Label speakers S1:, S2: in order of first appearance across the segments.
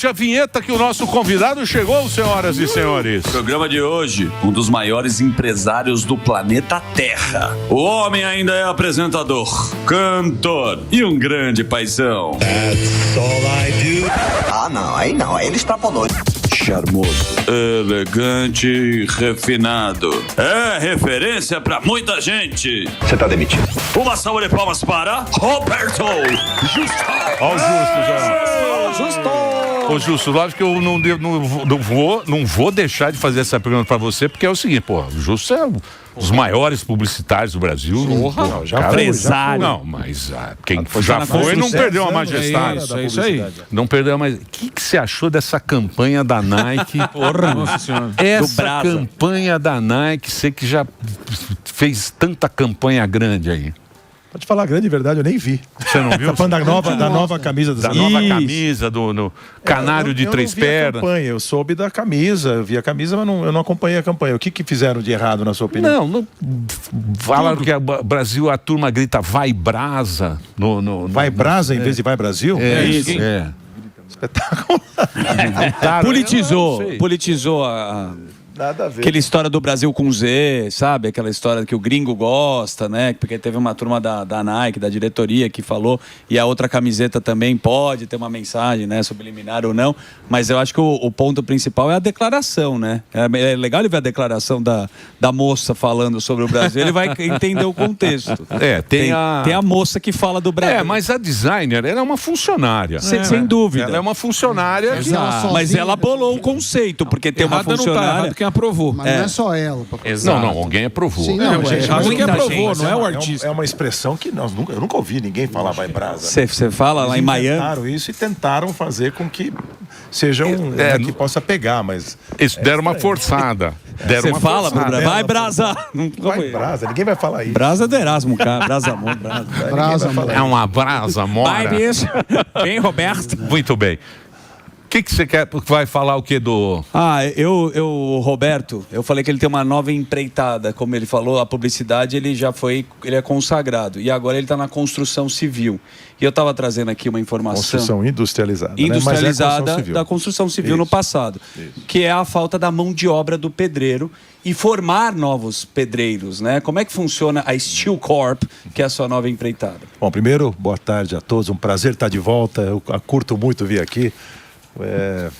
S1: Solte a vinheta que o nosso convidado chegou, senhoras e senhores.
S2: Programa de hoje, um dos maiores empresários do planeta Terra. O homem ainda é apresentador, cantor e um grande paizão.
S3: That's all I do. Ah, não, aí ele extrapolou.
S2: Charmoso, elegante e refinado. É referência pra muita gente.
S3: Você tá demitido.
S2: Uma salva de palmas para Roberto Justo.
S1: Ó o Justo já.
S2: Justo.
S1: Ô Justo, lógico que eu não vou deixar de fazer essa pergunta pra você, porque é o seguinte, pô, o Justo é um dos maiores publicitários do Brasil.
S4: Porra,
S1: já
S2: empresário.
S1: Não, mas quem já foi não perdeu a majestade.
S4: É isso aí.
S1: Não perdeu a majestade. O que você achou dessa campanha da Nike?
S4: Porra, nossa senhora.
S1: Essa campanha da Nike, você que já fez tanta campanha grande aí.
S5: Pode falar a grande verdade, eu nem vi.
S1: Você não viu?
S5: Da nova camisa
S1: da nova camisa, do canário de três pernas.
S5: Eu soube da camisa, eu vi a camisa, mas eu não acompanhei a campanha. O que fizeram de errado, na sua opinião?
S1: Não falaram que o Brasil, a turma grita vai brasa.
S5: Vai brasa em vez de vai Brasil?
S1: É isso.
S5: Espetacular.
S4: Politizou a...
S5: Nada a ver.
S4: Aquela história do Brasil com Z, sabe? Aquela história que o gringo gosta, né? Porque teve uma turma da Nike, da diretoria, que falou, e a outra camiseta também pode ter uma mensagem, né? Subliminar ou não. Mas eu acho que o ponto principal é a declaração, né? É legal ele ver a declaração da moça falando sobre o Brasil, ele vai entender o contexto.
S1: Tem a
S4: moça que fala do Brasil.
S1: Mas a designer, ela é uma funcionária.
S4: Sem dúvida.
S1: Ela é uma funcionária.
S4: Mas ela bolou o conceito, porque tem uma funcionária...
S6: Quem aprovou. Mas não é só ela.
S1: Não, alguém aprovou.
S6: Sim,
S5: Alguém
S6: aprovou,
S5: não é o artista. É uma expressão que eu nunca ouvi ninguém falar vai brasa.
S4: Você fala lá em Miami.
S5: Tentaram isso e tentaram fazer com que seja que possa pegar, mas...
S1: Isso, deram uma forçada.
S4: Você fala, Bruno, vai brasa.
S5: Vai brasa, ninguém vai falar isso.
S4: Brasa do Erasmo, cara. Brasa amor, brasa.
S1: É uma brasa, mora.
S4: Vai, bicho. Bem, Roberto.
S1: Muito bem. O que você quer? Vai falar o que do...
S4: Roberto, eu falei que ele tem uma nova empreitada, como ele falou, a publicidade ele é consagrado, e agora ele está na construção civil. E eu estava trazendo aqui uma informação...
S5: Construção industrializada.
S4: Industrializada, né? Da construção civil no passado. Que é a falta da mão de obra do pedreiro e formar novos pedreiros, né? Como é que funciona a Steel Corp, que é a sua nova empreitada?
S5: Bom, primeiro, boa tarde a todos, um prazer estar de volta, eu curto muito vir aqui.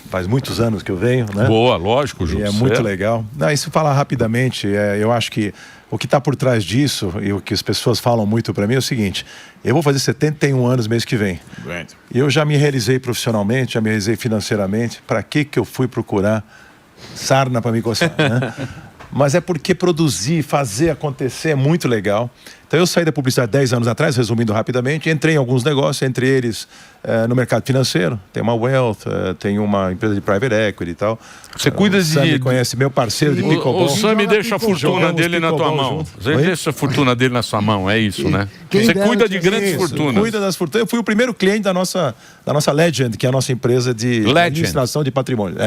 S5: Faz muitos anos que eu venho, né?
S1: Boa, lógico, Júlio.
S5: E é muito legal. Isso falar rapidamente, eu acho que o que está por trás disso e o que as pessoas falam muito para mim é o seguinte: eu vou fazer 71 anos mês que vem. E eu já me realizei profissionalmente, já me realizei financeiramente. Para que eu fui procurar sarna para me coçar, né? Mas é porque produzir, fazer acontecer é muito legal. Então eu saí da publicidade 10 anos atrás, resumindo rapidamente, entrei em alguns negócios, entre eles no mercado financeiro. Tem uma Wealth, tem uma empresa de private equity e tal.
S1: Você cuida de...
S5: O Sami conhece, meu parceiro de pickleball.
S1: O Sami deixa a fortuna dele na tua mão. Você deixa a fortuna dele na sua mão, é isso, né? Você cuida de grandes fortunas.
S5: Cuida das fortunas. Eu fui o primeiro cliente da nossa Legend, que é a nossa empresa de administração de patrimônio.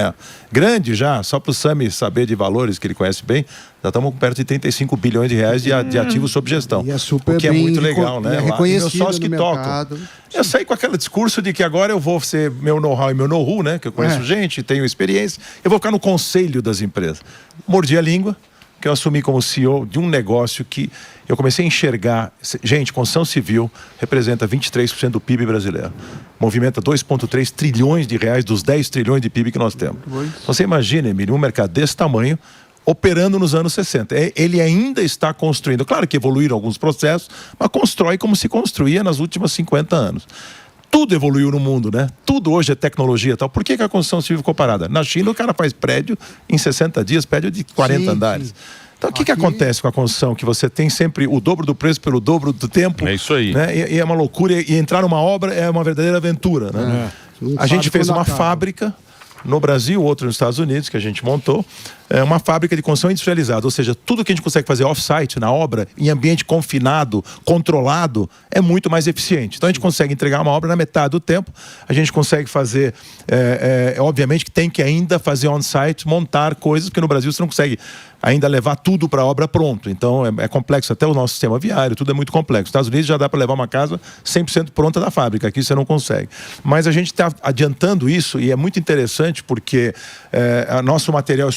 S5: Grande já, só para o Sami saber de valores, que ele conhece bem, já estamos com perto de 35 bilhões de reais de ativos sob gestão.
S6: E é super
S5: o que é muito legal, né?
S6: É reconhecido
S5: meus sócios que tocam. Eu saí com aquele discurso de que agora eu vou ser meu know-how e meu know-who, né? Que eu conheço gente, tenho experiência. Eu vou ficar no conselho das empresas. Mordi a língua, que eu assumi como CEO de um negócio que eu comecei a enxergar. Gente, construção civil representa 23% do PIB brasileiro. Movimenta 2,3 trilhões de reais dos 10 trilhões de PIB que nós temos. Então, você imagina, Emílio, um mercado desse tamanho operando nos anos 60. Ele ainda está construindo. Claro que evoluíram alguns processos, mas constrói como se construía nos últimos 50 anos. Tudo evoluiu no mundo, né? Tudo hoje é tecnologia e tal. Por que a construção civil ficou parada? Na China, o cara faz prédio em 60 dias, prédio de 40 andares. Sim. Então, o que acontece com a construção? Que você tem sempre o dobro do preço pelo dobro do tempo.
S1: É isso aí.
S5: Né? E é uma loucura. E entrar numa obra é uma verdadeira aventura, né? A gente fez uma fábrica no Brasil, outro nos Estados Unidos, que a gente montou, uma fábrica de construção industrializada, ou seja, tudo que a gente consegue fazer off-site, na obra, em ambiente confinado, controlado, é muito mais eficiente. Então a gente consegue entregar uma obra na metade do tempo, a gente consegue fazer, obviamente que tem que ainda fazer on-site, montar coisas, porque no Brasil você não consegue ainda levar tudo para a obra pronto. Então é complexo, até o nosso sistema viário, tudo é muito complexo. Nos Estados Unidos já dá para levar uma casa 100% pronta da fábrica, aqui você não consegue. Mas a gente está adiantando isso e é muito interessante porque nosso material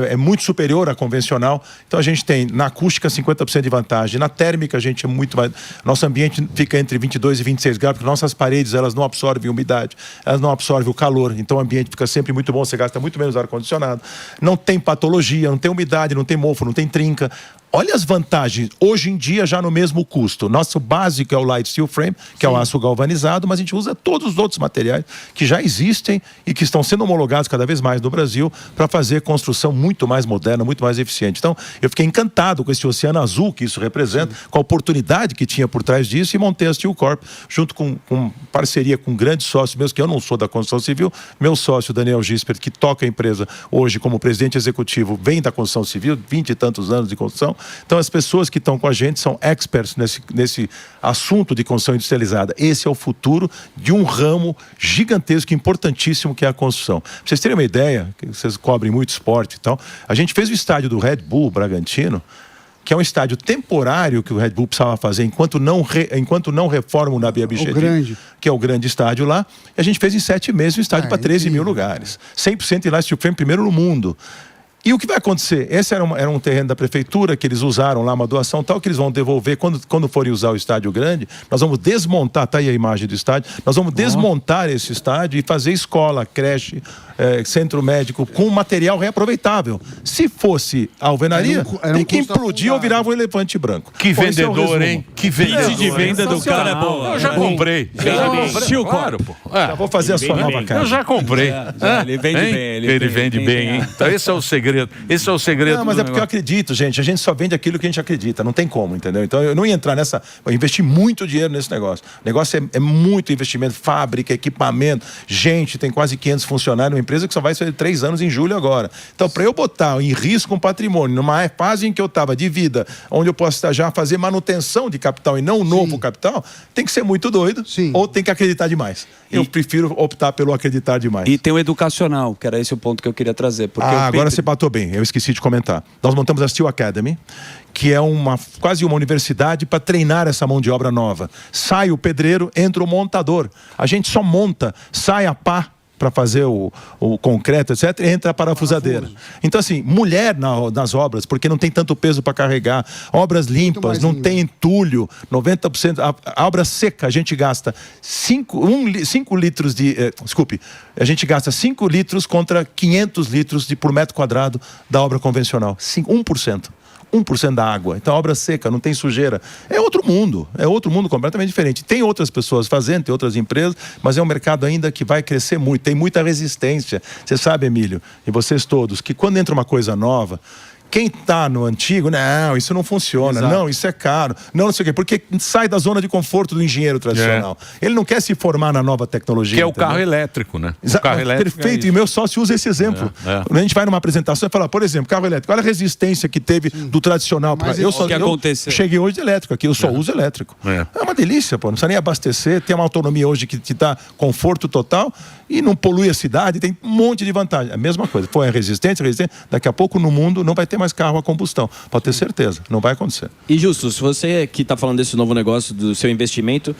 S5: é muito superior à convencional. Então a gente tem na acústica 50% de vantagem, na térmica a gente é muito mais... Nosso ambiente fica entre 22 e 26 graus, porque nossas paredes elas não absorvem umidade, elas não absorvem o calor, então o ambiente fica sempre muito bom, você gasta muito menos ar-condicionado, não tem patologia, não tem umidade, não tem mofo, não tem trinca. Olha as vantagens, hoje em dia já no mesmo custo. Nosso básico é o Light Steel Frame, que é o aço galvanizado, mas a gente usa todos os outros materiais que já existem e que estão sendo homologados cada vez mais no Brasil para fazer construção muito mais moderna, muito mais eficiente. Então, eu fiquei encantado com esse oceano azul que isso representa, com a oportunidade que tinha por trás disso e montei a Steel Corp, junto com parceria com grandes sócios meus, que eu não sou da construção civil, meu sócio Daniel Gisper, que toca a empresa hoje como presidente executivo, vem da construção civil, 20 e tantos anos de construção. Então as pessoas que estão com a gente são experts nesse assunto de construção industrializada. Esse é o futuro de um ramo gigantesco, importantíssimo, que é a construção. Pra vocês terem uma ideia, que vocês cobrem muito esporte e tal, a gente fez o estádio do Red Bull Bragantino, que é um estádio temporário que o Red Bull precisava fazer enquanto não reforma o Nabi Abichedi, que é o grande estádio lá, e a gente fez em 7 meses um estádio para 13 mil lugares. 100% Light Steel Frame, primeiro no mundo. E o que vai acontecer? Esse era um terreno da prefeitura que eles usaram lá, uma doação tal, que eles vão devolver quando forem usar o estádio grande. Nós vamos desmontar, tá aí a imagem do estádio, nós vamos desmontar esse estádio e fazer escola, creche, centro médico com material reaproveitável. Se fosse alvenaria, tem que implodir ou virava um elefante branco.
S1: Que vendedor, hein? Que vendedor.
S4: De venda do cara é bom.
S1: Eu já comprei. Claro, pô.
S5: Já vou fazer a sua nova casa.
S1: Eu já comprei.
S4: Ele vende bem.
S1: Ele vende bem, hein? Então esse é o segredo. Esse é o segredo.
S5: Não, mas é porque eu acredito, gente. A gente só vende aquilo que a gente acredita. Não tem como, entendeu? Então eu não ia entrar eu investi muito dinheiro nesse negócio. O negócio é muito investimento, fábrica, equipamento, gente, tem quase 500 funcionários, uma empresa que só vai ser 3 anos em julho agora. Então, para eu botar em risco um patrimônio, numa fase em que eu estava de vida, onde eu posso já fazer manutenção de capital e não um novo capital, tem que ser muito doido ou tem que acreditar demais. Eu prefiro optar pelo acreditar demais.
S4: E tem o educacional, que era esse o ponto que eu queria trazer. Porque
S5: agora você bateu bem, eu esqueci de comentar. Nós montamos a Steel Academy, que é quase uma universidade para treinar essa mão de obra nova. Sai o pedreiro, entra o montador. A gente só monta, sai a pá para fazer o concreto, etc., entra a parafusadeira. Então, assim, mulher nas obras, porque não tem tanto peso para carregar, obras limpas, não tem entulho, 90%, a obra seca, a gente gasta 5 litros a gente gasta 5 litros contra 500 litros por metro quadrado da obra convencional. 1%. 1% da água. Então, a obra seca, não tem sujeira. É outro mundo completamente diferente. Tem outras pessoas fazendo, tem outras empresas, mas é um mercado ainda que vai crescer muito, tem muita resistência. Você sabe, Emílio, e vocês todos, que quando entra uma coisa nova, quem está no antigo, não, isso não funciona, não, isso é caro, não sei o quê, porque sai da zona de conforto do engenheiro tradicional. Ele não quer se formar na nova tecnologia.
S1: Que é o carro elétrico, né?
S5: O carro elétrico. Perfeito, e o meu sócio usa esse exemplo. Quando a gente vai numa apresentação e fala, por exemplo, carro elétrico, olha a resistência que teve do tradicional para eu cheguei hoje de elétrico aqui, eu só uso elétrico. É uma delícia, pô, não precisa nem abastecer, tem uma autonomia hoje que te dá conforto total e não polui a cidade, tem um monte de vantagem. A mesma coisa, foi resistente, daqui a pouco no mundo não vai ter mais carro a combustão, pode ter certeza, não vai acontecer.
S7: E Justus, você que está falando desse novo negócio, do seu investimento,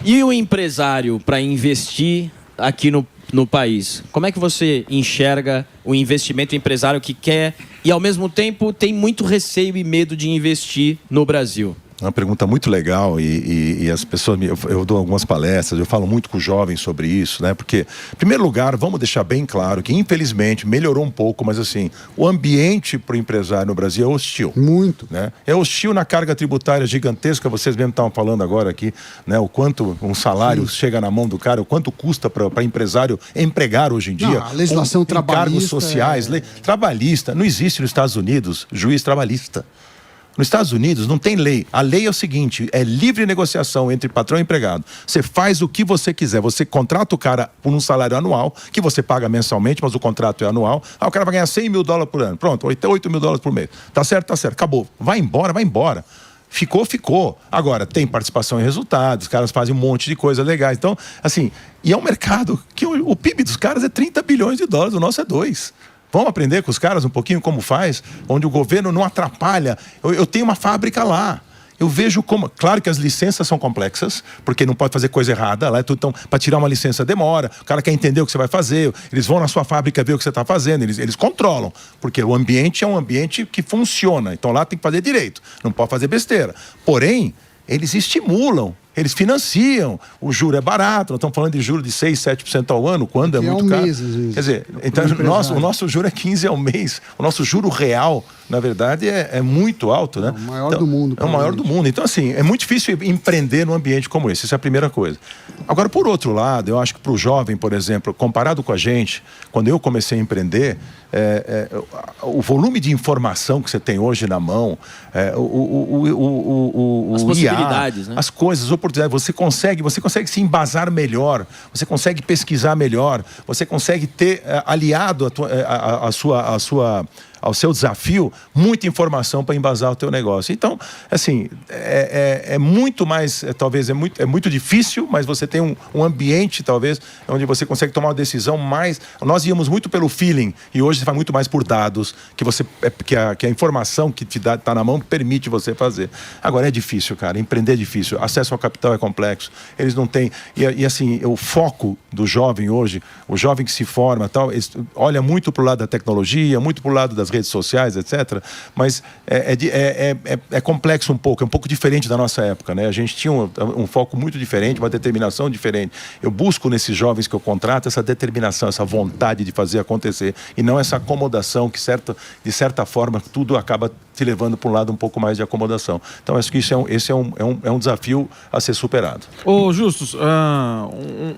S7: e o empresário para investir aqui no país, como é que você enxerga o investimento empresário que quer e ao mesmo tempo tem muito receio e medo de investir no Brasil?
S5: É uma pergunta muito legal e as pessoas, eu dou algumas palestras, eu falo muito com jovens sobre isso, né? Porque, em primeiro lugar, vamos deixar bem claro que, infelizmente, melhorou um pouco, mas assim, o ambiente para o empresário no Brasil é hostil.
S6: Muito.
S5: Né? É hostil na carga tributária gigantesca, vocês mesmo estavam falando agora aqui, né? O quanto um salário chega na mão do cara, o quanto custa para empresário empregar hoje em dia.
S6: A legislação trabalhista.
S5: Cargos sociais, lei trabalhista. Não existe nos Estados Unidos juiz trabalhista. Nos Estados Unidos não tem lei. A lei é o seguinte, é livre negociação entre patrão e empregado. Você faz o que você quiser. Você contrata o cara por um salário anual, que você paga mensalmente, mas o contrato é anual. O cara vai ganhar $100 mil por ano. Pronto, $8 mil por mês. Tá certo, acabou. Vai embora. Ficou. Agora, tem participação em resultados, os caras fazem um monte de coisas legais. Então, assim, e é um mercado que o PIB dos caras é $30 bilhões, o nosso é 2. Vamos aprender com os caras um pouquinho como faz, onde o governo não atrapalha. Eu tenho uma fábrica lá. Eu vejo como... Claro que as licenças são complexas, porque não pode fazer coisa errada. Lá é tudo, então, para tirar uma licença demora. O cara quer entender o que você vai fazer. Eles vão na sua fábrica ver o que você está fazendo. Eles controlam. Porque o ambiente é um ambiente que funciona. Então lá tem que fazer direito. Não pode fazer besteira. Porém, eles estimulam. Eles financiam, o juro é barato, nós estamos falando de juro de 6, 7% ao ano, quando é muito caro.
S6: Mês, às vezes.
S5: Quer dizer, então, o nosso juro é 15 ao mês. O nosso juro real, na verdade, é muito alto, né?
S6: É o maior do mundo.
S5: É o maior do mundo. Então, assim, é muito difícil empreender num ambiente como esse. Isso é a primeira coisa. Agora, por outro lado, eu acho que para o jovem, por exemplo, comparado com a gente, quando eu comecei a empreender, o volume de informação que você tem hoje na mão,
S7: as possibilidades,
S5: IA,
S7: né?
S5: as coisas, as oportunidades, você consegue se embasar melhor, você consegue pesquisar melhor, você consegue ter aliado ao seu desafio, muita informação para embasar o teu negócio. Então, assim, é muito mais, talvez, é muito difícil, mas você tem um ambiente, talvez, onde você consegue tomar uma decisão mais... Nós íamos muito pelo feeling, e hoje você vai muito mais por dados, que a informação que te está na mão permite você fazer. Agora, é difícil, cara, empreender é difícil, acesso ao capital é complexo, eles não têm... E assim, o foco do jovem hoje, o jovem que se forma, tal, olha muito para o lado da tecnologia, muito para o lado das redes sociais, etc. Mas é complexo um pouco, é um pouco diferente da nossa época, né? A gente tinha um foco muito diferente, uma determinação diferente. Eu busco nesses jovens que eu contrato essa determinação, essa vontade de fazer acontecer, e não essa acomodação que, de certa forma, tudo acaba te levando para um lado um pouco mais de acomodação. Então, acho que esse é um desafio a ser superado.
S8: Ô, Justus,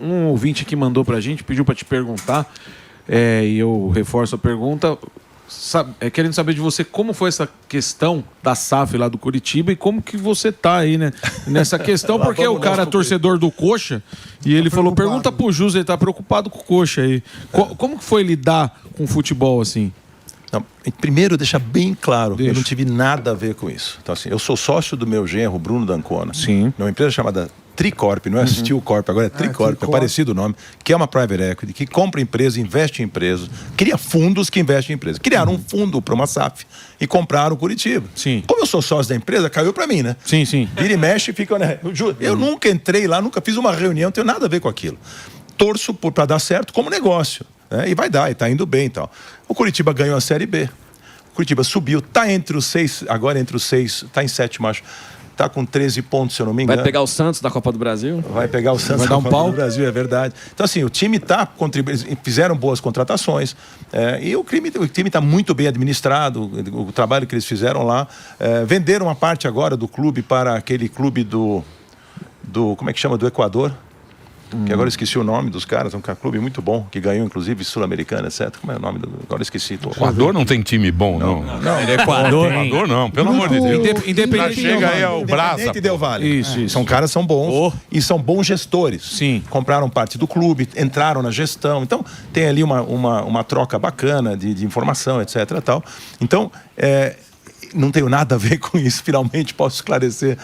S8: um ouvinte aqui mandou pra gente, pediu para te perguntar, e eu reforço a pergunta, querendo saber de você como foi essa questão da SAF lá do Curitiba e como que você tá aí, né, nessa questão, porque o cara é torcedor do Coxa e ele falou, pergunta pro Jus, ele tá preocupado com o Coxa aí. Como que foi lidar com o futebol assim?
S5: Não, primeiro, deixar bem claro, eu não tive nada a ver com isso. Então, assim, eu sou sócio do meu genro, Bruno D'Ancona.
S8: Sim.
S5: Numa empresa chamada Tricorp, não é Steel Corp, agora é Tricorp, é parecido o nome, que é uma private equity, que compra empresas, investe em empresas, cria fundos que investem em empresas. Criaram um fundo para uma SAF e compraram o Curitiba.
S8: Sim.
S5: Como eu sou sócio da empresa, caiu para mim, né?
S8: Sim, sim.
S5: Vira e mexe e fica... Né? Eu nunca entrei lá, nunca fiz uma reunião, não tenho nada a ver com aquilo. Torço para dar certo como negócio. E vai dar, e tá indo bem e tal. O Curitiba ganhou a Série B. O Curitiba subiu, tá entre os 6, agora entre os 6, tá em 7º, acho. Tá com 13 pontos, se eu não me engano.
S7: Vai pegar o Santos da Copa do Brasil?
S5: Vai pegar o Santos da Copa do Brasil, é verdade. Então, assim, o time tá contribuindo, fizeram boas contratações, e o time tá muito bem administrado, o trabalho que eles fizeram lá. Venderam uma parte agora do clube para aquele clube do como é que chama? Do Equador. Que agora eu esqueci o nome dos caras, é um clube muito bom, que ganhou inclusive Sul-Americana, etc. Como é o nome do... Agora eu esqueci.
S1: O Equador não tem time bom, não.
S5: Não,
S1: Equador não, pelo amor de Deus.
S8: Independente
S1: chega aí ao Brasa.
S5: Independente Del Valle.
S8: Isso.
S5: São caras, são bons e são bons gestores.
S8: Sim.
S5: Compraram parte do clube, entraram na gestão. Então, tem ali uma troca bacana de informação, etc. Tal. Então, não tenho nada a ver com isso, finalmente posso esclarecer.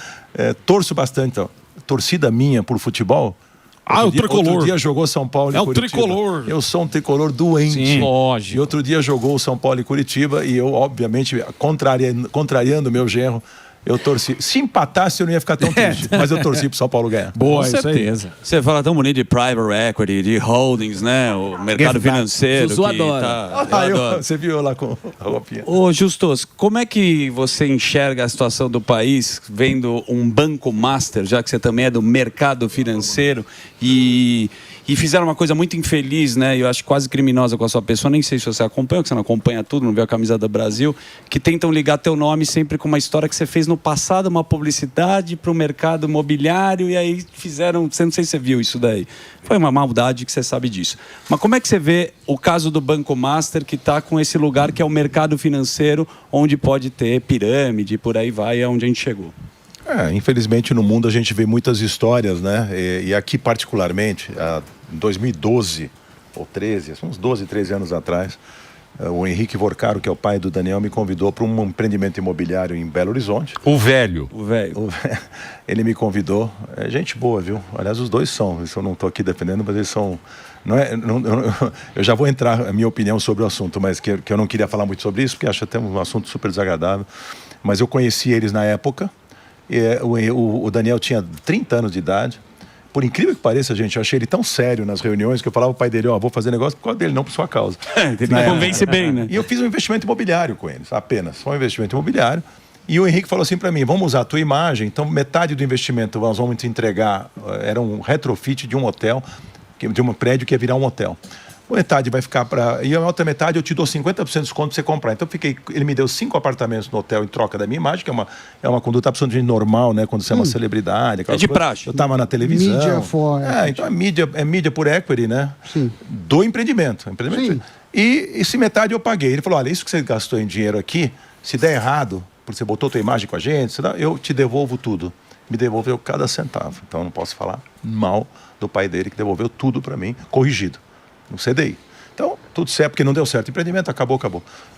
S5: Torço bastante, então. Torcida minha por futebol.
S8: O tricolor.
S5: Outro dia jogou São Paulo e Curitiba.
S8: Tricolor.
S5: Eu sou um tricolor doente.
S8: Sim, lógico.
S5: E outro dia jogou o São Paulo e Curitiba e eu, obviamente, contrariando o meu genro, eu torci. Se empatasse, eu não ia ficar tão triste. Mas eu torci pro São Paulo ganhar.
S8: Boa,
S4: Com certeza. Você fala tão bonito de private equity, de holdings, né? O mercado financeiro.
S7: Zuzu adora.
S5: Você viu eu lá com a roupinha.
S4: Ô, Justus, como é que você enxerga a situação do país vendo um banco master, já que você também é do mercado financeiro e fizeram uma coisa muito infeliz, né? Eu acho quase criminosa com a sua pessoa. Nem sei se você acompanha, porque você não acompanha tudo, não vê a camisa do Brasil, que tentam ligar teu nome sempre com uma história que você fez no no passado uma publicidade para o mercado imobiliário e aí fizeram, não sei se você viu isso daí. Foi uma maldade que você sabe disso. Mas como é que você vê o caso do Banco Master, que está com esse lugar que é o mercado financeiro, onde pode ter pirâmide, por aí vai, é onde a gente chegou?
S5: Infelizmente no mundo a gente vê muitas histórias, né? E aqui particularmente, em 2012 ou 13, uns 12, 13 anos atrás, o Henrique Vorcaro, que é o pai do Daniel, me convidou para um empreendimento imobiliário em Belo Horizonte.
S1: O velho.
S5: Ele me convidou. É gente boa, viu? Aliás, os dois são. Isso eu não estou aqui defendendo, mas eles são... eu já vou entrar a minha opinião sobre o assunto, mas que eu não queria falar muito sobre isso, porque acho até um assunto super desagradável. Mas eu conheci eles na época. O Daniel tinha 30 anos de idade. Por incrível que pareça, gente, eu achei ele tão sério nas reuniões que eu falava pro pai dele, vou fazer negócio por causa dele, não por sua causa.
S4: Ele convence bem, né?
S5: E eu fiz um investimento imobiliário com eles, apenas. Só um investimento imobiliário. E o Henrique falou assim para mim, vamos usar a tua imagem, então metade do investimento nós vamos te entregar, era um retrofit de um hotel, de um prédio que ia virar um hotel. Metade vai ficar para... E a outra metade eu te dou 50% de desconto para você comprar. Então ele me deu 5 apartamentos no hotel em troca da minha imagem, que é uma conduta absolutamente normal, né? Quando você é uma celebridade.
S4: É de praxe.
S5: Eu estava na televisão.
S6: Mídia for equity.
S5: Então é mídia por equity, né?
S6: Sim.
S5: Do empreendimento.
S6: Sim.
S5: E esse metade eu paguei. Ele falou, olha, isso que você gastou em dinheiro aqui, se der errado, porque você botou tua imagem com a gente, eu te devolvo tudo. Me devolveu cada centavo. Então eu não posso falar mal do pai dele, que devolveu tudo para mim, corrigido. No CDI. Então, tudo certo, porque não deu certo. O empreendimento acabou.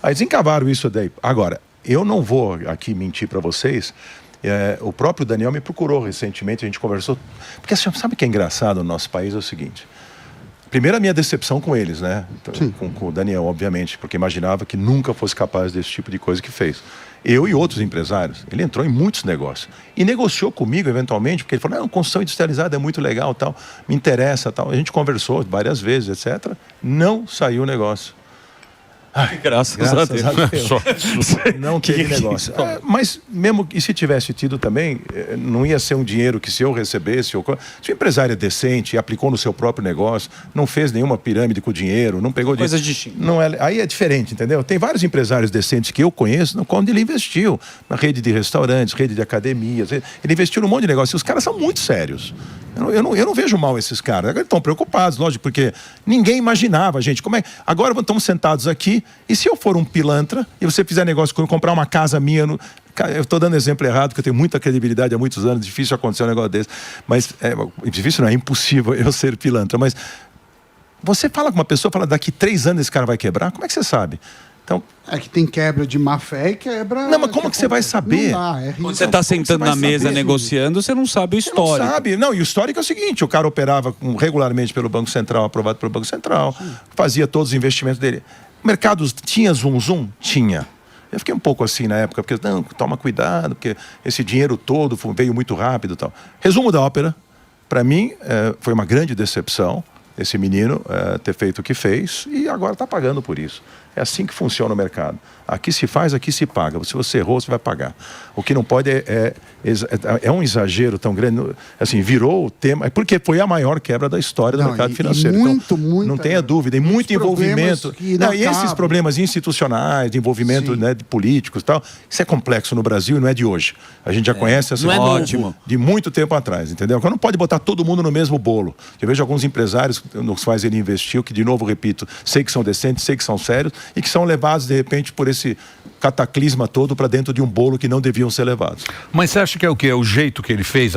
S5: Aí desencavaram isso daí. Agora, eu não vou aqui mentir para vocês. O próprio Daniel me procurou recentemente, a gente conversou. Porque sabe o que é engraçado no nosso país? É o seguinte. Primeiro, a minha decepção com eles, né? Com o Daniel, obviamente, porque imaginava que nunca fosse capaz desse tipo de coisa que fez. Eu e outros empresários. Ele entrou em muitos negócios. E negociou comigo, eventualmente, porque ele falou, não, construção industrializada é muito legal, tal, me interessa, tal. A gente conversou várias vezes, etc. Não saiu o negócio.
S4: Graças a Deus.
S5: Não teve negócio. Mas mesmo que se tivesse tido também, não ia ser um dinheiro que se eu recebesse, se o empresário é decente e aplicou no seu próprio negócio, não fez nenhuma pirâmide com o dinheiro, não pegou
S4: coisas
S5: distintas. Aí é diferente, entendeu? Tem vários empresários decentes que eu conheço, quando ele investiu na rede de restaurantes, rede de academias, ele investiu num monte de negócio. E os caras são muito sérios. Eu não vejo mal esses caras. Agora estão preocupados, lógico, porque ninguém imaginava, gente. Agora estamos sentados aqui, e se eu for um pilantra e você fizer negócio comigo, comprar uma casa minha... Eu estou dando exemplo errado, porque eu tenho muita credibilidade há muitos anos, difícil acontecer um negócio desse. Mas, difícil não, é impossível eu ser pilantra. Mas você fala com uma pessoa, fala, daqui 3 anos esse cara vai quebrar? Como é que você sabe? Então,
S6: é que tem quebra de má fé e quebra...
S5: Não, mas como que você vai saber?
S6: Não dá,
S4: quando você está sentando na mesa negociando, você não sabe o histórico.
S5: Não sabe. Não, e o histórico é o seguinte, o cara operava regularmente pelo Banco Central, aprovado pelo Banco Central, fazia todos os investimentos dele. Mercados, tinha zoom? Tinha. Eu fiquei um pouco assim na época, porque, não, toma cuidado, porque esse dinheiro todo veio muito rápido e tal. Resumo da ópera, para mim, foi uma grande decepção esse menino ter feito o que fez e agora está pagando por isso. É assim que funciona o mercado. Aqui se faz, aqui se paga. Se você errou, você vai pagar. O que não pode é um exagero tão grande. Assim, virou o tema... Porque foi a maior quebra da história do mercado financeiro.
S6: Muito.
S5: Não tenha dúvida. E muito envolvimento. E esses problemas institucionais, de envolvimento, né, de políticos e tal, isso é complexo no Brasil e não é de hoje. A gente já conhece essa
S4: ótimo
S5: de muito tempo atrás, entendeu? Não pode botar todo mundo no mesmo bolo. Eu vejo alguns empresários nos quais ele investiu, que, de novo, repito, sei que são decentes, sei que são sérios, e que são levados, de repente, por esse cataclisma todo para dentro de um bolo que não deviam ser levados.
S1: Mas você acha que é o quê? É o jeito que ele fez,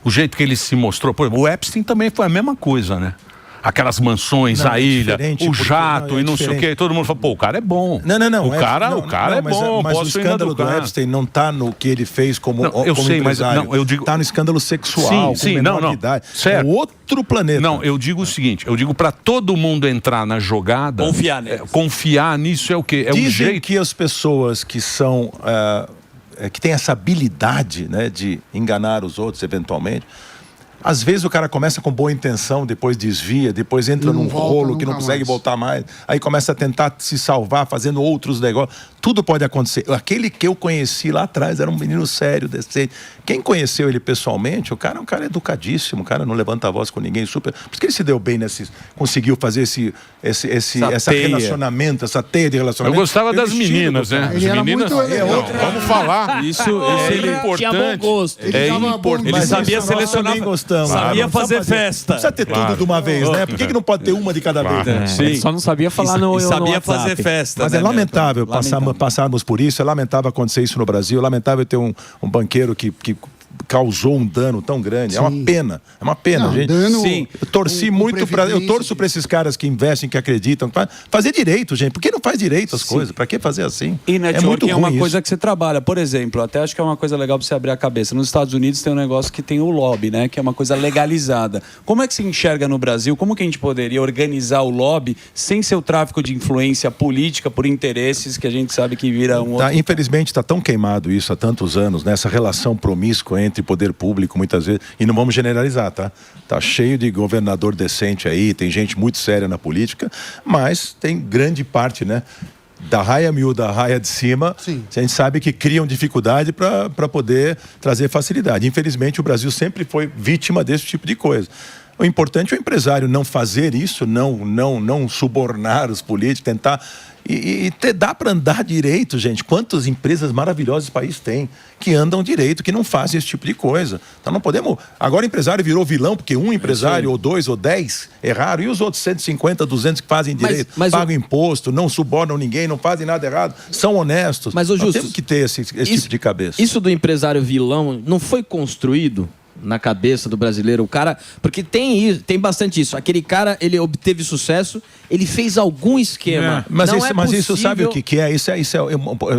S1: o jeito que ele se mostrou? Pô, o Epstein também foi a mesma coisa, né? Aquelas mansões, a ilha, o jato e não sei o quê. Todo mundo fala, pô, o cara é bom.
S5: Não.
S1: O cara é bom.
S5: Mas o escândalo do Epstein não está no que ele fez como empresário.
S1: Mas eu digo...
S5: Está no escândalo sexual, com menor de idade.
S1: Certo.
S5: É outro planeta.
S1: Não, eu digo o seguinte, para todo mundo entrar na jogada... Confiar nisso é o quê? É
S5: Dizem
S1: um jeito...
S5: que as pessoas que são... que têm essa habilidade, né, de enganar os outros, eventualmente... Às vezes o cara começa com boa intenção, depois desvia, depois entra num rolo que não consegue voltar mais, aí começa a tentar se salvar fazendo outros negócios. Tudo pode acontecer. Aquele que eu conheci lá atrás era um menino sério, decente. Quem conheceu ele pessoalmente, o cara é um cara educadíssimo, o cara não levanta a voz com ninguém, super. Por isso que ele se deu bem conseguiu fazer esse relacionamento, essa teia de relacionamento.
S1: Eu gostava das meninas, né?
S6: Ele era
S1: meninas,
S6: muito elegante.
S1: vamos falar.
S4: Isso
S7: Ele tinha bom gosto.
S4: Ele sabia selecionar, sabia fazer festa.
S5: Não precisa ter tudo de uma vez, né? Por que não pode ter uma de cada vez?
S4: Sim.
S9: Só não sabia falar no
S4: sabia
S9: WhatsApp.
S4: fazer festa.
S5: Mas
S4: né,
S5: é lamentável passarmos por isso, é lamentável acontecer isso no Brasil, é lamentável ter um banqueiro que causou um dano tão grande.
S6: Sim.
S5: É uma pena,
S6: Não,
S5: gente.
S6: dano,
S5: Sim, eu torci muito eu torço para esses caras que investem, que acreditam, fazer direito, gente. Por que não faz direito as coisas? Para que fazer assim?
S4: E networking é uma
S5: ruim
S4: coisa
S5: isso.
S4: que você trabalha. Por exemplo, até acho que é uma coisa legal para você abrir a cabeça. Nos Estados Unidos tem um negócio que tem o lobby, né? Que é uma coisa legalizada. Como é que se enxerga no Brasil? Como que a gente poderia organizar o lobby sem ser o tráfico de influência política por interesses que a gente sabe que vira um outro...
S5: Infelizmente está tão queimado isso há tantos anos, né? Essa relação promíscua entre poder público, muitas vezes, e não vamos generalizar, tá? Tá cheio de governador decente aí, tem gente muito séria na política, mas tem grande parte, né? Da raia miúda, da raia de cima,
S6: Sim.
S5: A gente sabe que criam dificuldade para poder trazer facilidade. Infelizmente, o Brasil sempre foi vítima desse tipo de coisa. O importante é o empresário não fazer isso, não subornar os políticos, tentar... dá para andar direito, gente. Quantas empresas maravilhosas esse país tem que andam direito, que não fazem esse tipo de coisa. Então não podemos... Agora o empresário virou vilão porque um empresário, ou 2, ou 10 erraram, e os outros 150, 200 que fazem direito, pagam imposto, não subornam ninguém, não fazem nada errado, são honestos.
S7: Mas,
S5: Nós temos que ter esse tipo de cabeça.
S7: Isso do empresário vilão não foi construído na cabeça do brasileiro, o cara, porque tem bastante isso. Aquele cara, ele obteve sucesso, ele fez algum esquema.
S5: Mas
S7: Não
S5: isso sabe o que é? Isso é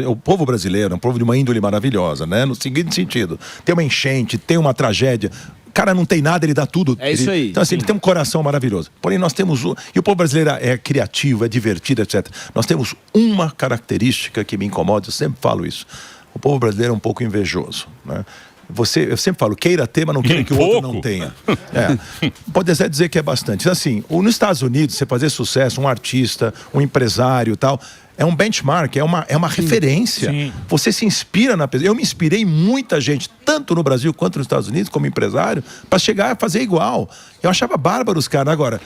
S5: o povo brasileiro, é um povo de uma índole maravilhosa, né? No seguinte sentido, tem uma enchente, tem uma tragédia. O cara não tem nada, ele dá tudo.
S7: É isso aí.
S5: Então, assim, ele tem um coração maravilhoso. Porém, nós temos... E o povo brasileiro é criativo, é divertido, etc. Nós temos uma característica que me incomoda, eu sempre falo isso. O povo brasileiro é um pouco invejoso, né? Eu sempre falo, queira ter, mas não queira que o outro não tenha. Pode até dizer que é bastante. Assim, nos Estados Unidos, você fazer sucesso, um artista, um empresário e tal, é um benchmark, é uma referência.
S8: Sim.
S5: Você se inspira na pessoa. Eu me inspirei em muita gente, tanto no Brasil quanto nos Estados Unidos, como empresário, para chegar a fazer igual. Eu achava bárbaro os caras. Agora,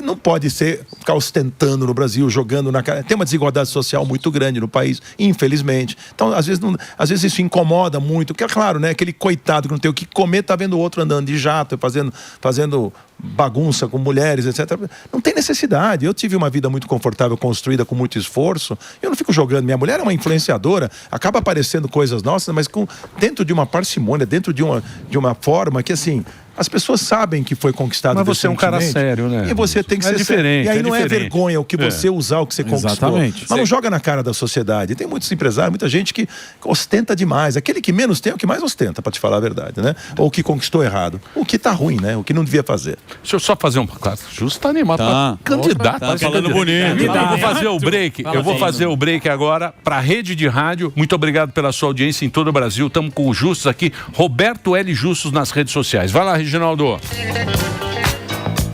S5: não pode ficar ostentando no Brasil, jogando na cara. Tem uma desigualdade social muito grande no país, infelizmente. Então, às vezes isso incomoda muito. Porque, é claro, né? Aquele coitado que não tem o que comer, tá vendo o outro andando de jato, fazendo bagunça com mulheres, etc. Não tem necessidade. Eu tive uma vida muito confortável, construída com muito esforço. Eu não fico jogando. Minha mulher é uma influenciadora, acaba aparecendo coisas nossas, mas dentro de uma parcimônia, dentro de uma forma que, assim, as pessoas sabem que foi conquistado.
S1: Mas você é um cara sério, né?
S5: E você tem que ser
S1: diferente.
S5: E aí não é vergonha o que você usar, o que você conquistou.
S8: Exatamente.
S5: Mas não joga na cara da sociedade. Tem muitos empresários, muita gente que ostenta demais. Aquele que menos tem é o que mais ostenta, para te falar a verdade, né? Ou que conquistou errado. O que tá ruim, né? O que não devia fazer.
S1: Deixa eu só fazer um... Claro, Justo tá animado.
S4: Tá.
S1: Candidato.
S4: Tá falando bonito.
S1: Eu vou fazer o break. Eu vou fazer o break agora para a rede de rádio. Muito obrigado pela sua audiência em todo o Brasil. Estamos com o Justus aqui. Roberto L. Justus nas redes sociais. Vai lá, Reginaldo.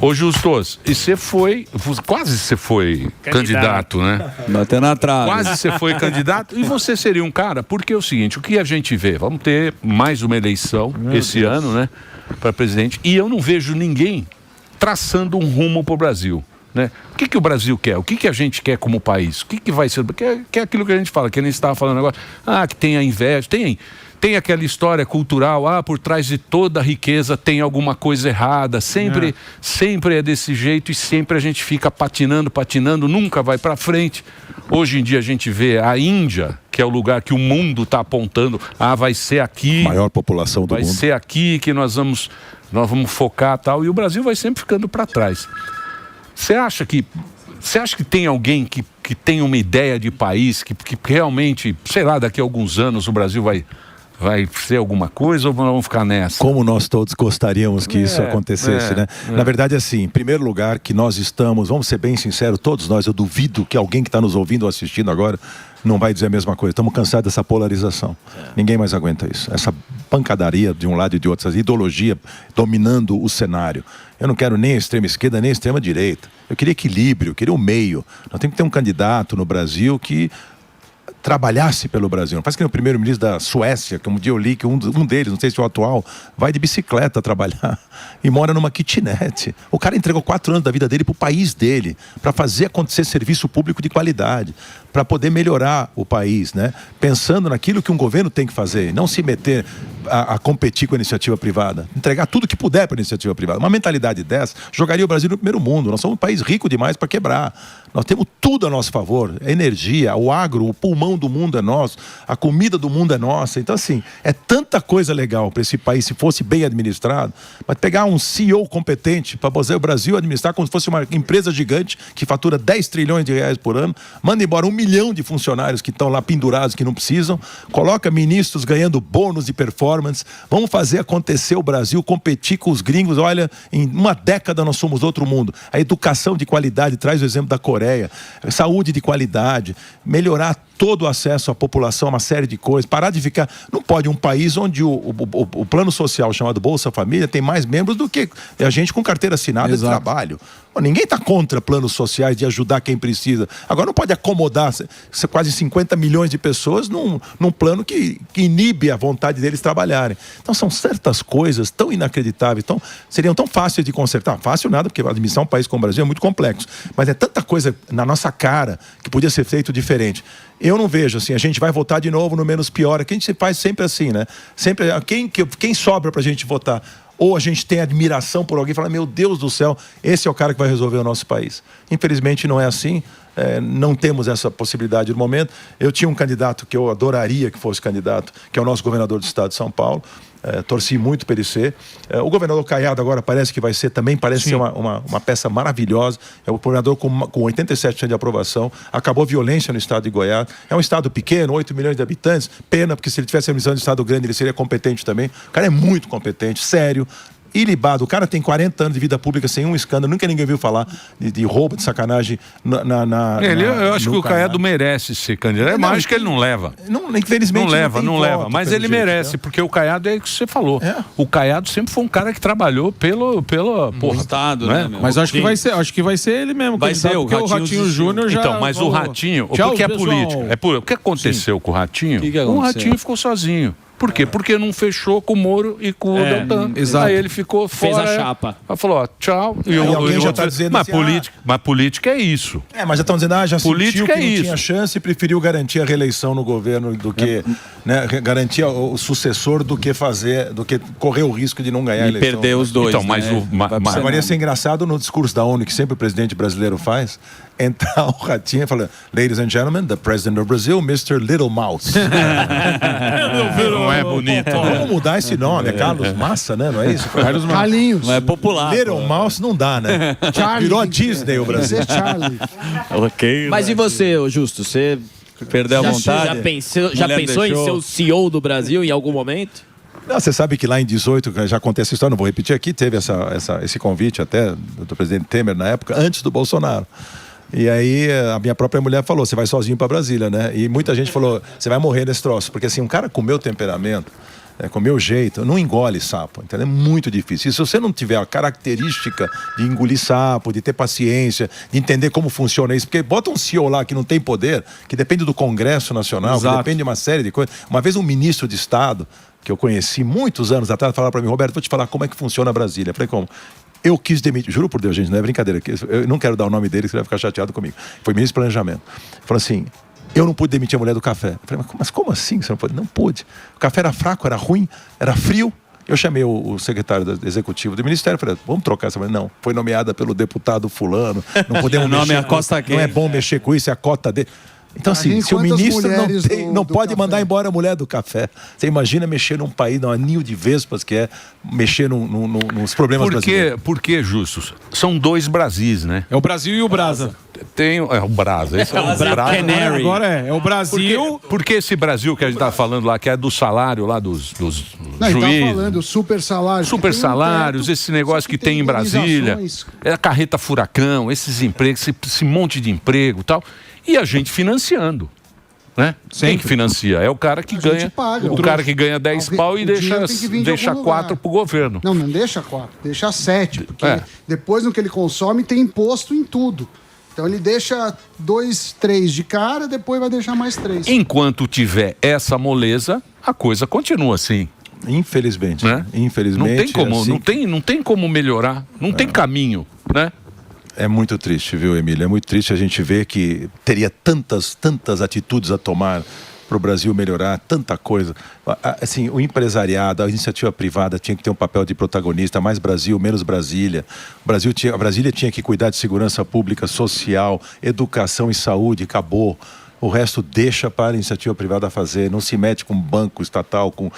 S1: Ô Justus, e quase você foi candidato, né?
S4: Batendo na trave.
S1: Quase você foi candidato e você seria um cara, porque é o seguinte, o que a gente vê, vamos ter mais uma eleição esse ano, né, para presidente, e eu não vejo ninguém traçando um rumo para o Brasil, né? O que o Brasil quer? O que a gente quer como país? O que vai ser? Que é aquilo que a gente fala, que a gente estava falando agora, que tem a inveja, tem aquela história cultural, por trás de toda a riqueza tem alguma coisa errada, sempre é desse jeito e sempre a gente fica patinando, nunca vai para frente. Hoje em dia a gente vê a Índia, que é o lugar que o mundo está apontando, vai ser aqui.
S5: Maior população do mundo.
S1: Vai ser aqui que nós vamos focar e tal, e o Brasil vai sempre ficando para trás. Você acha que tem alguém que tem uma ideia de país, que realmente, sei lá, daqui a alguns anos o Brasil vai ser alguma coisa ou vamos ficar nessa?
S5: Como nós todos gostaríamos que isso acontecesse, né? Na verdade, assim, em primeiro lugar, que nós estamos, vamos ser bem sinceros, todos nós, eu duvido que alguém que está nos ouvindo ou assistindo agora não vai dizer a mesma coisa. Estamos cansados dessa polarização. Ninguém mais aguenta isso. Essa pancadaria de um lado e de outro, essa ideologia dominando o cenário. Eu não quero nem a extrema esquerda, nem a extrema direita. Eu queria equilíbrio, eu queria o meio. Nós temos que ter um candidato no Brasil que trabalhasse pelo Brasil. Não faz que nem o primeiro-ministro da Suécia, que um dia eu li que um deles, não sei se é o atual, vai de bicicleta trabalhar e mora numa kitnet. O cara entregou 4 anos da vida dele pro país dele, para fazer acontecer serviço público de qualidade, para poder melhorar o país, né? Pensando naquilo que um governo tem que fazer, não se meter a competir com a iniciativa privada, entregar tudo que puder para a iniciativa privada. Uma mentalidade dessa jogaria o Brasil no primeiro mundo. Nós somos um país rico demais para quebrar. Nós temos tudo a nosso favor. A energia, o agro, o pulmão do mundo é nosso, a comida do mundo é nossa. Então, assim, é tanta coisa legal para esse país se fosse bem administrado, mas pegar um CEO competente para fazer o Brasil administrar como se fosse uma empresa gigante que fatura 10 trilhões de reais por ano, manda embora 1 milhão de funcionários que estão lá pendurados, que não precisam, coloca ministros ganhando bônus de performance, vamos fazer acontecer o Brasil competir com os gringos. Olha, em uma década nós somos outro mundo. A educação de qualidade, traz o exemplo da Coreia, saúde de qualidade, melhorar todo o acesso à população, uma série de coisas, parar de ficar... Não pode um país onde o plano social chamado Bolsa Família tem mais membros do que a gente com carteira assinada de trabalho. Bom, ninguém está contra planos sociais de ajudar quem precisa. Agora não pode acomodar quase 50 milhões de pessoas num plano que inibe a vontade deles trabalharem. Então são certas coisas tão inacreditáveis, seriam tão fáceis de consertar. Fácil nada, porque administrar um país como o Brasil é muito complexo. Mas é tanta coisa na nossa cara que podia ser feito diferente. Eu não vejo assim, a gente vai votar de novo no menos pior, que a gente faz sempre assim, né? Sempre, quem sobra pra gente votar? Ou a gente tem admiração por alguém e fala, meu Deus do céu, esse é o cara que vai resolver o nosso país. Infelizmente não é assim, não temos essa possibilidade no momento. Eu tinha um candidato que eu adoraria que fosse candidato, que é o nosso governador do estado de São Paulo. Torci muito para ele ser. O governador Caiado agora parece que vai ser também, ser uma peça maravilhosa. É o governador com 87% de aprovação. Acabou a violência no estado de Goiás. É um estado pequeno, 8 milhões de habitantes. Pena, porque se ele tivesse a missão de estado grande, ele seria competente também. O cara é muito competente, sério. Ilibado, o cara tem 40 anos de vida pública sem um escândalo, nunca ninguém viu falar de roubo, de sacanagem
S1: eu acho que o Caiado merece ser candidato. Mas que ele não leva.
S5: Infelizmente
S1: não leva. Mas ele merece, porque o Caiado é o que você falou. O Caiado sempre foi um cara que trabalhou pelo
S4: Estado,
S1: né?
S8: Mas acho que vai ser ele mesmo.
S4: Vai ser o
S8: Ratinho Júnior já.
S1: Então, mas o Ratinho, porque é político. O que aconteceu com o Ratinho? O Ratinho ficou sozinho. Por quê? Porque não fechou com o Moro e com o Deltan. Aí ele ficou fora.
S7: Fez a chapa.
S1: Falou, tchau.
S5: E alguém já está dizendo
S1: mas política é isso.
S5: Mas já estão dizendo, já
S1: política
S5: sentiu que não tinha chance e preferiu garantir a reeleição no governo do que, garantir o sucessor do que correr o risco de não ganhar a eleição.
S4: E perder os dois.
S1: Então,
S5: Agora ia ser engraçado no discurso da ONU que sempre o presidente brasileiro faz, entrar o Ratinho e falar, Ladies and gentlemen, the President of Brazil, Mr. Little Mouse.
S1: Não é bonito.
S5: Vamos mudar esse nome, é Carlos Massa, né? Não é isso?
S6: Carlos Carlinhos.
S4: Não é popular.
S5: Little Mouse não dá, né?
S6: Charlie,
S5: virou Disney o Brasil.
S6: Charlie.
S7: Mas e você, Justo? Você
S4: perdeu a vontade?
S7: Já pensou em ser o CEO do Brasil em algum momento?
S5: Não, você sabe que lá em 18, já contei essa história, não vou repetir aqui, teve esse convite até do presidente Temer na época, antes do Bolsonaro. E aí a minha própria mulher falou, você vai sozinho para Brasília, né? E muita gente falou, você vai morrer nesse troço. Porque assim, um cara com o meu temperamento, com o meu jeito, não engole sapo, entendeu? É muito difícil. E se você não tiver a característica de engolir sapo, de ter paciência, de entender como funciona isso, porque bota um CEO lá que não tem poder, que depende do Congresso Nacional, que depende de uma série de coisas. Uma vez um ministro de Estado, que eu conheci muitos anos atrás, falava para mim, Roberto, vou te falar como é que funciona a Brasília. Eu falei, como? Eu quis demitir, juro por Deus, gente, não é brincadeira, eu não quero dar o nome dele, que você vai ficar chateado comigo. Foi ministro de Planejamento. Falou assim, eu não pude demitir a mulher do café. Eu falei, mas como assim você não pode? Não pude. O café era fraco, era ruim, era frio. Eu chamei o secretário executivo do Ministério, falei, vamos trocar essa mulher. Não, foi nomeada pelo deputado fulano, não podemos mexer com isso, não é bom mexer com isso, é a cota dele. Então, assim, se o ministro não pode mandar embora a mulher do café, você imagina mexer num país, num anil de vespas, que é mexer nos problemas brasileiros.
S1: Por que, Justus? São 2 Brasis, né?
S8: É o Brasil e o Brasa.
S1: Tem o Brasa. Esse é o Brasa.
S8: Agora é o Brasil.
S1: Porque esse Brasil que a gente tá falando lá, que é do salário lá dos juízes.
S6: Tá falando super salários.
S1: Super salários, esse negócio que tem em Brasília. É a carreta furacão, esses empregos, esse monte de emprego e tal. E a gente financiando. Né? Quem que financia? É o cara que ganha. O cara que ganha 10 pau e deixa 4 pro governo.
S6: Não deixa 4, deixa 7. Porque depois no que ele consome tem imposto em tudo. Então ele deixa 2, 3 de cara, depois vai deixar mais 3.
S1: Enquanto tiver essa moleza, a coisa continua assim.
S5: Infelizmente.
S1: Né?
S5: Infelizmente.
S1: Não tem como,
S5: assim...
S1: não tem como melhorar, não tem caminho, né?
S5: É muito triste, viu, Emílio? É muito triste a gente ver que teria tantas atitudes a tomar para o Brasil melhorar, tanta coisa. Assim, o empresariado, a iniciativa privada tinha que ter um papel de protagonista, mais Brasil, menos Brasília. A Brasília tinha que cuidar de segurança pública, social, educação e saúde, acabou. O resto deixa para a iniciativa privada fazer, não se mete com banco estatal, com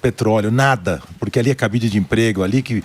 S5: petróleo, nada, porque ali é cabide de emprego, ali que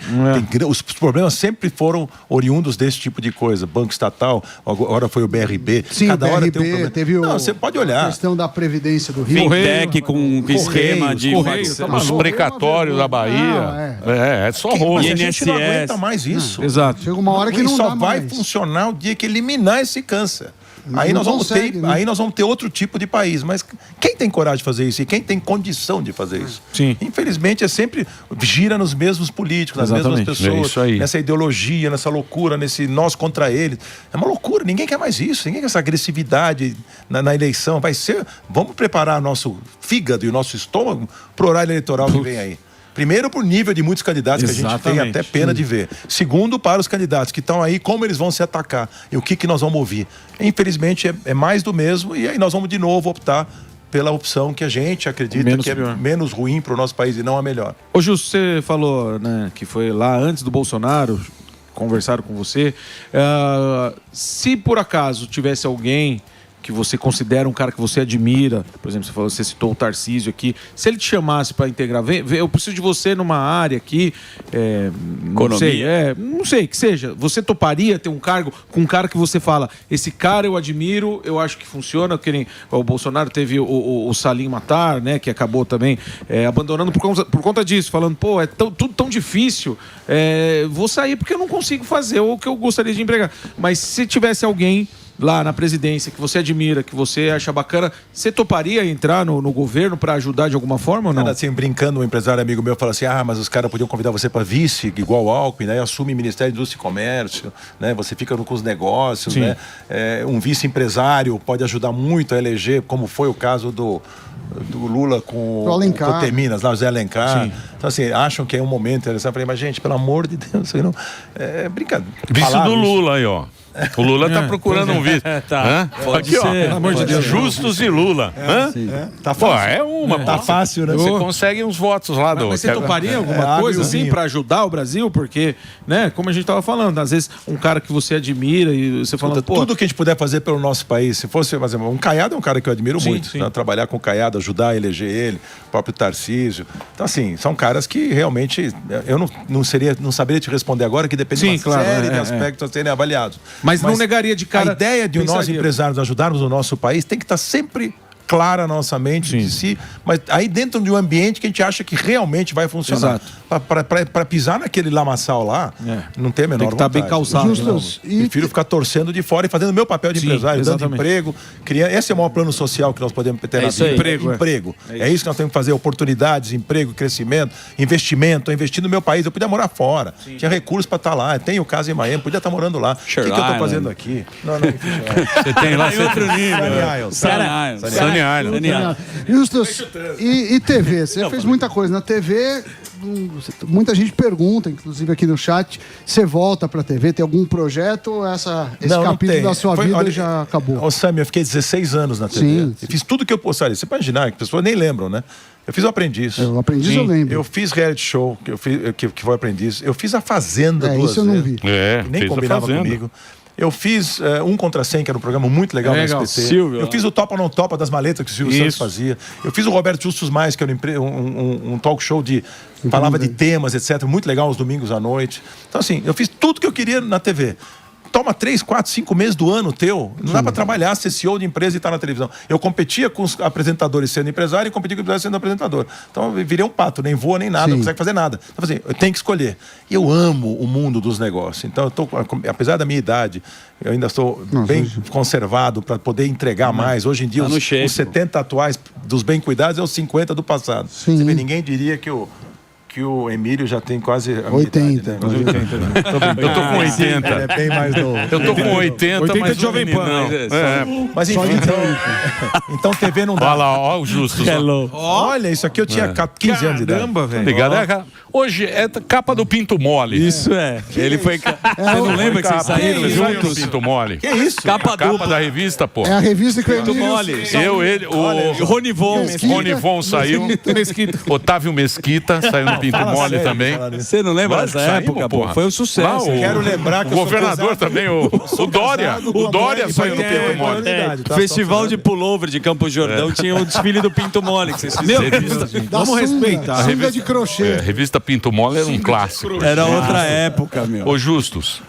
S5: os problemas sempre foram oriundos desse tipo de coisa, banco estatal, agora foi o BRB,
S6: Sim,
S5: cada
S6: o
S5: hora
S6: BRB
S5: tem um problema.
S6: teve
S5: você pode olhar.
S6: A questão da Previdência do Rio.
S4: Fintech com esquema de...
S1: Os precatórios da Bahia, é só rolo.
S5: Mas a gente não aguenta mais isso.
S8: Exato.
S6: Chega uma hora que não
S5: só
S6: dá
S5: vai
S6: mais.
S5: funcionar o dia que eliminar esse câncer. Aí
S6: Não
S5: nós, vamos
S6: consegue,
S5: ter,
S6: né?
S5: aí nós vamos ter outro tipo de país. Mas quem tem coragem de fazer isso? E quem tem condição de fazer isso?
S8: Sim.
S5: Infelizmente, sempre gira nos mesmos políticos, nas
S8: Exatamente.
S5: mesmas pessoas.
S1: É isso aí.
S5: Nessa ideologia, nessa loucura, nesse nós contra eles. É uma loucura. Ninguém quer mais isso. Ninguém quer essa agressividade na eleição. Vamos preparar nosso fígado e o nosso estômago para o horário eleitoral que vem aí. Primeiro, por nível de muitos candidatos que a gente tem até pena de ver. Segundo, para os candidatos que estão aí, como eles vão se atacar e o que nós vamos ouvir. Infelizmente, é mais do mesmo e aí nós vamos de novo optar pela opção que a gente acredita
S8: Menos
S5: que é
S8: pior.
S5: menos ruim para o nosso país e não a melhor.
S8: Ô, Justo, você falou, né, que foi lá antes do Bolsonaro, conversaram com você. Se por acaso tivesse alguém que você considera um cara que você admira, por exemplo, você citou o Tarcísio aqui, se ele te chamasse para integrar, eu preciso de você numa área aqui,
S4: Economia.
S8: não sei, que seja, você toparia ter um cargo com um cara que você fala, esse cara eu admiro, eu acho que funciona, que nem o Bolsonaro teve o Salim Matar, né, que acabou também abandonando por conta disso, falando, pô, é tudo tão difícil, vou sair porque eu não consigo fazer o que eu gostaria de empregar. Mas se tivesse alguém lá na presidência que você admira, que você acha bacana, você toparia entrar no governo para ajudar de alguma forma ou não?
S5: Assim, brincando, um empresário amigo meu fala assim, mas os caras podiam convidar você para vice, igual o Alckmin, né? Assume Ministério de Indústria e Comércio, né? Você fica com os negócios, né? Um vice-empresário pode ajudar muito a eleger, como foi o caso do Lula com o Coteminas, lá o Zé Alencar. Sim. Então, assim, acham que é um momento interessante. Eu falei, mas gente, pelo amor de Deus, isso aí não... É brincadeira.
S1: Vice do Lula aí, ó. O Lula tá procurando um vice.
S4: Tá.
S1: Pode aqui, ser. Ó. Pelo amor de Deus. Justus e Lula.
S5: Tá fácil.
S1: Tá fácil, né? Você consegue uns votos lá do...
S8: Mas você toparia alguma coisa assim para ajudar o Brasil? Porque, né, como a gente tava falando, às vezes um cara que você admira e você fala, pô...
S5: Tudo que a gente puder fazer pelo nosso país, se fosse, por exemplo, um Caiado é um cara que eu admiro muito. Sim. Né? Trabalhar com o Caiado, ajudar a eleger ele, o próprio Tarcísio. Então, assim, são caras que realmente eu não saberia te responder agora, que depende de uma série de aspectos a serem avaliados.
S8: Mas não negaria de cara...
S5: A ideia de nós empresários ajudarmos o nosso país tem que estar sempre clara na nossa mente de si, mas aí dentro de um ambiente que a gente acha que realmente vai funcionar. Para pisar naquele lamaçal lá, não tem a menor vontade.
S8: Tá bem calçado.
S5: Prefiro ficar torcendo de fora e fazendo o meu papel de empresário, dando emprego. Esse é o maior plano social que nós podemos ter na vida. Emprego. É isso que nós temos que fazer, oportunidades, emprego, crescimento, investimento. Eu investi no meu país, eu podia morar fora. Tinha recursos para estar lá. Eu tenho casa em Miami, podia estar morando lá. O que eu estou fazendo aqui?
S1: Você tem lá outro nível.
S6: Sunny Justus, e TV? Você fez muita coisa. Na TV, muita gente pergunta, inclusive aqui no chat, você volta pra TV? Tem algum projeto ou esse capítulo da sua vida já acabou?
S5: Sam, eu fiquei 16 anos na TV.
S6: Sim.
S5: Eu fiz tudo que eu postaria. Você pode imaginar, que as pessoas nem lembram, né? Eu fiz o Aprendiz.
S6: O Aprendiz eu lembro.
S5: Eu fiz reality show, que foi Aprendiz. Eu fiz a Fazenda 2 vezes.
S6: Isso eu não vi.
S5: Nem combinava comigo. Eu fiz Um Contra 100, que era um programa muito legal no SBT.
S4: Silvio,
S5: eu fiz o Topa ou Não Topa das maletas que o Silvio Santos fazia. Eu fiz o Roberto Justus Mais, que era um talk show falava de temas, etc. Muito legal, os domingos à noite. Então, assim, eu fiz tudo que eu queria na TV. Toma 3, 4, 5 meses do ano teu. Não dá para trabalhar, ser CEO de empresa e estar na televisão. Eu competia com os apresentadores sendo empresário e competia com os empresários sendo apresentador. Então eu virei um pato, nem voa nem nada, não consegue fazer nada. Então assim, eu tenho que escolher. E eu amo o mundo dos negócios. Então apesar da minha idade, eu ainda estou bem conservado para poder entregar mais. Hoje em dia, os 70 atuais dos bem cuidados é os 50 do passado. Ninguém diria que que o Emílio já tem quase a
S6: 80.
S5: Idade, né?
S1: Eu tô com 80.
S5: Ele é bem mais novo.
S1: Eu tô com 80, mas
S8: de Jovem Pan.
S5: Mas enfim, então TV não dá.
S1: Olha lá, ó, o Justus.
S5: Olha, isso aqui eu tinha 15 anos de idade.
S8: Caramba, velho.
S1: Ligado? Hoje é capa do Pinto Mole.
S4: Isso é. Ele foi. Você não lembra que vocês saíram
S1: Ele saiu no
S4: juntos?
S1: Pinto Mole.
S5: Que isso?
S4: Capa
S1: Capa da revista, pô.
S6: É a revista que o
S4: Muito
S6: Emílio...
S4: mole.
S1: Eu, ele, o
S4: Ronivon.
S1: Ronivon saiu. Otávio Mesquita saiu no Pinto Mole também.
S4: Você não lembra
S1: Lógico,
S4: dessa
S1: saímos,
S4: época, pô?
S1: porra.
S4: Foi um sucesso.
S1: Lá, o-
S5: Quero lembrar que
S1: O
S5: eu sou
S1: governador
S5: casado-
S1: também, o Dória.
S5: casado com
S1: O
S5: uma
S1: Dória
S5: mãe
S1: saiu no
S5: que
S1: Pinto
S5: tem
S1: Mole.
S5: 80 anos de idade, tá?
S4: Festival de pullover de Campos do Jordão tinha o desfile do Pinto Mole que vocês fizeram.
S6: Da
S8: Vamos
S6: sunga,
S8: respeitar.
S6: sunga de crochê.
S1: A revista Pinto Mole era um clássico.
S4: Era outra época, meu.
S1: Ô, Justus.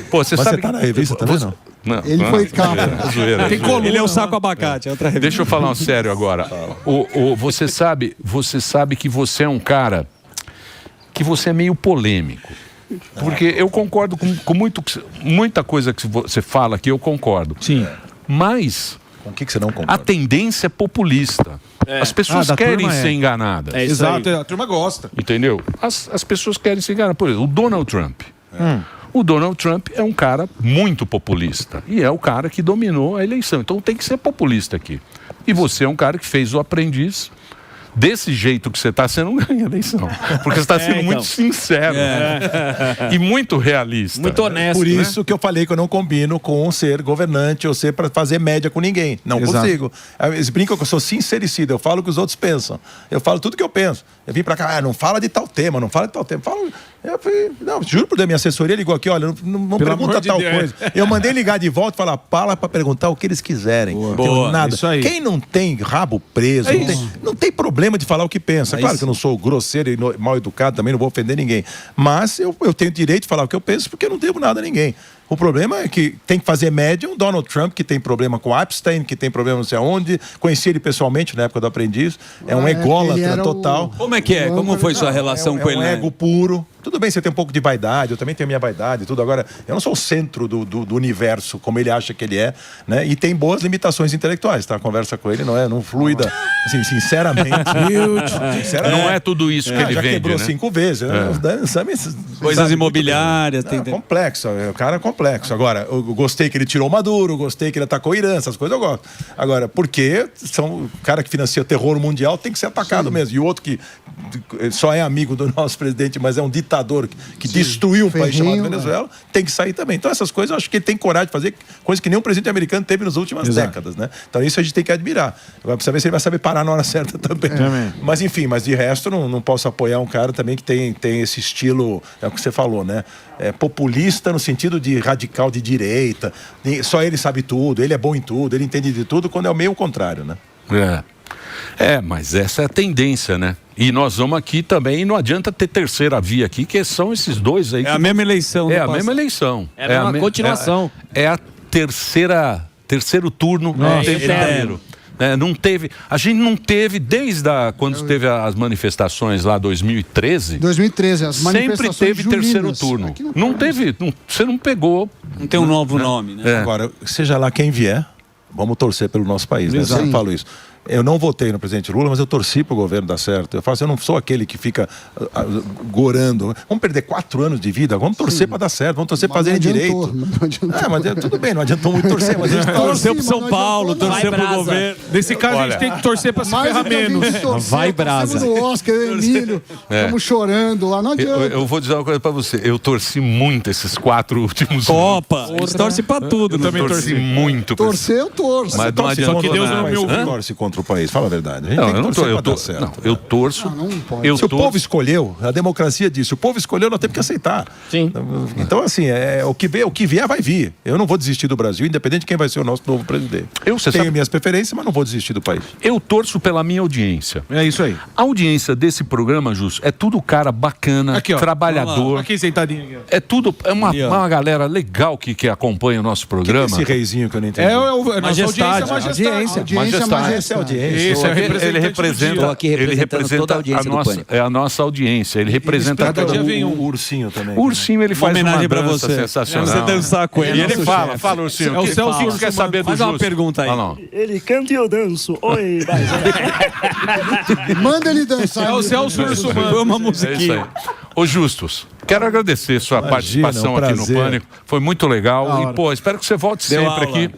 S1: Pô, você
S5: Mas
S1: sabe
S5: você tá na revista também, não?
S1: Não,
S6: Ele foi capa.
S1: É zoeira.
S4: Ele é o saco abacate, é outra revista.
S1: Deixa eu falar um sério agora. Você sabe que você é um cara que você é meio polêmico. Porque eu concordo com muita coisa que você fala que eu concordo.
S8: Sim.
S1: Mas
S5: Com o que você não
S1: a
S5: concorda?
S1: tendência é populista. As pessoas
S8: da
S1: querem
S8: turma é.
S1: ser enganadas.
S7: É isso
S8: Exato,
S7: aí.
S8: a turma gosta.
S1: Entendeu? As pessoas querem se enganar. Por exemplo, o Donald Trump. O Donald Trump é um cara muito populista. E é o cara que dominou a eleição. Então tem que ser populista aqui. E você é um cara que fez o Aprendiz. Desse jeito que você está, você não ganha a eleição. Porque você está sendo muito sincero e muito realista.
S7: Muito honesto,
S5: Por
S7: né?
S5: isso que eu falei que eu não combino com ser governante ou ser para fazer média com ninguém. Não
S8: Exato.
S5: consigo. Eles brincam que eu sou sincericida, eu falo o que os outros pensam. Eu falo tudo que eu penso. Eu vim para cá, não fala de tal tema, não fala de tal tema. Eu falei, não, juro por Deus, minha assessoria ligou aqui, olha, não
S8: Pelo
S5: pergunta
S8: amor de
S5: tal
S8: Deus.
S5: coisa. Eu mandei ligar de volta e falar, fala para perguntar o que eles quiserem.
S8: Boa.
S5: Nada.
S8: Isso aí.
S5: Quem não tem rabo preso, não tem problema de falar o que pensa. Claro que eu não sou grosseiro e mal educado, também não vou ofender ninguém. Mas eu tenho direito de falar o que eu penso porque eu não devo nada a ninguém. O problema é que tem que fazer média. O Donald Trump, que tem problema com Epstein, que tem problema não sei aonde. Conheci ele pessoalmente na época do Aprendiz. É um
S6: ele
S5: ególatra
S6: era
S5: total.
S4: Como é que é? Como foi sua relação com ele?
S5: É um
S4: né?
S5: ego puro. Tudo bem, você tem um pouco de vaidade, eu também tenho a minha vaidade e tudo. Agora, eu não sou o centro do universo, como ele acha que ele é, né? E tem boas limitações intelectuais, tá? A conversa com ele não flui assim, sinceramente.
S1: Não é tudo isso que ele
S5: já
S1: vende,
S5: quebrou
S1: né?
S5: 5 vezes.
S4: Coisas imobiliárias.
S5: Complexo, o cara é complexo. Agora, eu gostei que ele tirou o Maduro, gostei que ele atacou o Irã, essas coisas eu gosto. Agora, porque o cara que financia o terror mundial tem que ser atacado mesmo. E o outro que só é amigo do nosso presidente, mas é um ditador que destruiu um país chamado Venezuela, tem que sair também. Então, essas coisas, eu acho que ele tem coragem de fazer coisa que nenhum presidente americano teve nas últimas décadas, né? Então, isso a gente tem que admirar. Agora, precisa ver se ele vai saber parar na hora certa também. Mas, enfim, de resto, não posso apoiar um cara também que tem esse estilo, é o que você falou, né? É populista no sentido de radical de direita. Só ele sabe tudo, ele é bom em tudo, ele entende de tudo, quando é o meio contrário, né?
S1: Mas essa é a tendência, né? E nós vamos aqui também, não adianta ter terceira via aqui, que são esses dois aí.
S4: É a mesma eleição.
S1: É a mesma eleição.
S7: É a mesma continuação.
S1: É a terceiro turno o tempo inteiro. Não teve, a gente não teve desde quando teve as manifestações lá 2013.
S6: 2013, as manifestações
S1: sempre teve
S6: juninas.
S1: terceiro turno. Não teve, você não pegou.
S4: Não tem um novo nome, né?
S5: Agora, seja lá quem vier, vamos torcer pelo nosso país, né? Eu sempre falo isso. Eu não votei no presidente Lula, mas eu torci para o governo dar certo. Eu falo assim, eu não sou aquele que fica gorando. Vamos perder 4 anos de vida, vamos torcer para dar certo, vamos torcer para fazer direito. Mas tudo bem, não adiantou muito torcer, mas a gente
S4: torceu para São Paulo, torceu para o governo.
S8: Nesse caso, a gente tem que torcer para se ferrar menos.
S6: Vai, Brasa. No Oscar, Emílio, estamos chorando lá, não adianta.
S1: Eu vou dizer uma coisa para você, eu torci muito esses 4 últimos
S4: Copa, torce para tudo.
S8: Eu também torci
S1: muito.
S6: Torcer, eu torço.
S1: Mas não adianta.
S8: Só que Deus não me ouviu.
S5: Torce contra o país, fala a verdade. A gente tem que torcer pra dar certo.
S1: Eu torço.
S5: Se o povo escolheu, a democracia diz, se o povo escolheu, nós temos que aceitar.
S7: Sim.
S5: Então, assim, o que vier, vai vir. Eu não vou desistir do Brasil, independente de quem vai ser o nosso novo presidente. Tenho minhas preferências, mas não vou desistir do país.
S1: Eu torço pela minha audiência.
S8: É isso aí.
S1: A audiência desse programa, Jus, é tudo cara bacana,
S8: Aqui, ó.
S1: trabalhador.
S8: Aqui sentadinho. Aqui, ó.
S1: É tudo, uma galera legal que acompanha o nosso programa.
S5: Esse reizinho que eu não entendi.
S8: Majestade.
S6: Audiência
S5: audiência.
S8: Isso,
S1: Ele representa,
S9: Estou aqui representando toda a audiência do Pânico.
S1: É a nossa audiência. Ele representa
S8: Cada dia vem
S5: O ursinho também.
S1: O ursinho, ele faz uma
S4: homenagem pra
S1: dança
S4: você.
S1: sensacional.
S4: Você dançar com ele.
S1: E ele fala, ursinho.
S8: É o Celso
S1: que
S8: Urso
S1: quer saber do
S4: Faz uma
S1: Justo?
S4: pergunta aí.
S1: Ah, não.
S10: Ele canta e eu danço. Oi,
S6: Manda ele dançar.
S8: É o Celso Urso,
S4: Foi
S8: mano.
S4: uma
S1: É isso
S4: musiquinha.
S1: aí. Ô Justus, quero agradecer sua
S5: Imagina,
S1: participação
S5: um
S1: aqui no
S5: prazer.
S1: Pânico. Foi muito legal.
S6: Da
S1: E,
S6: hora.
S1: pô, espero que você volte
S4: Deu
S1: sempre
S4: aula.
S1: aqui.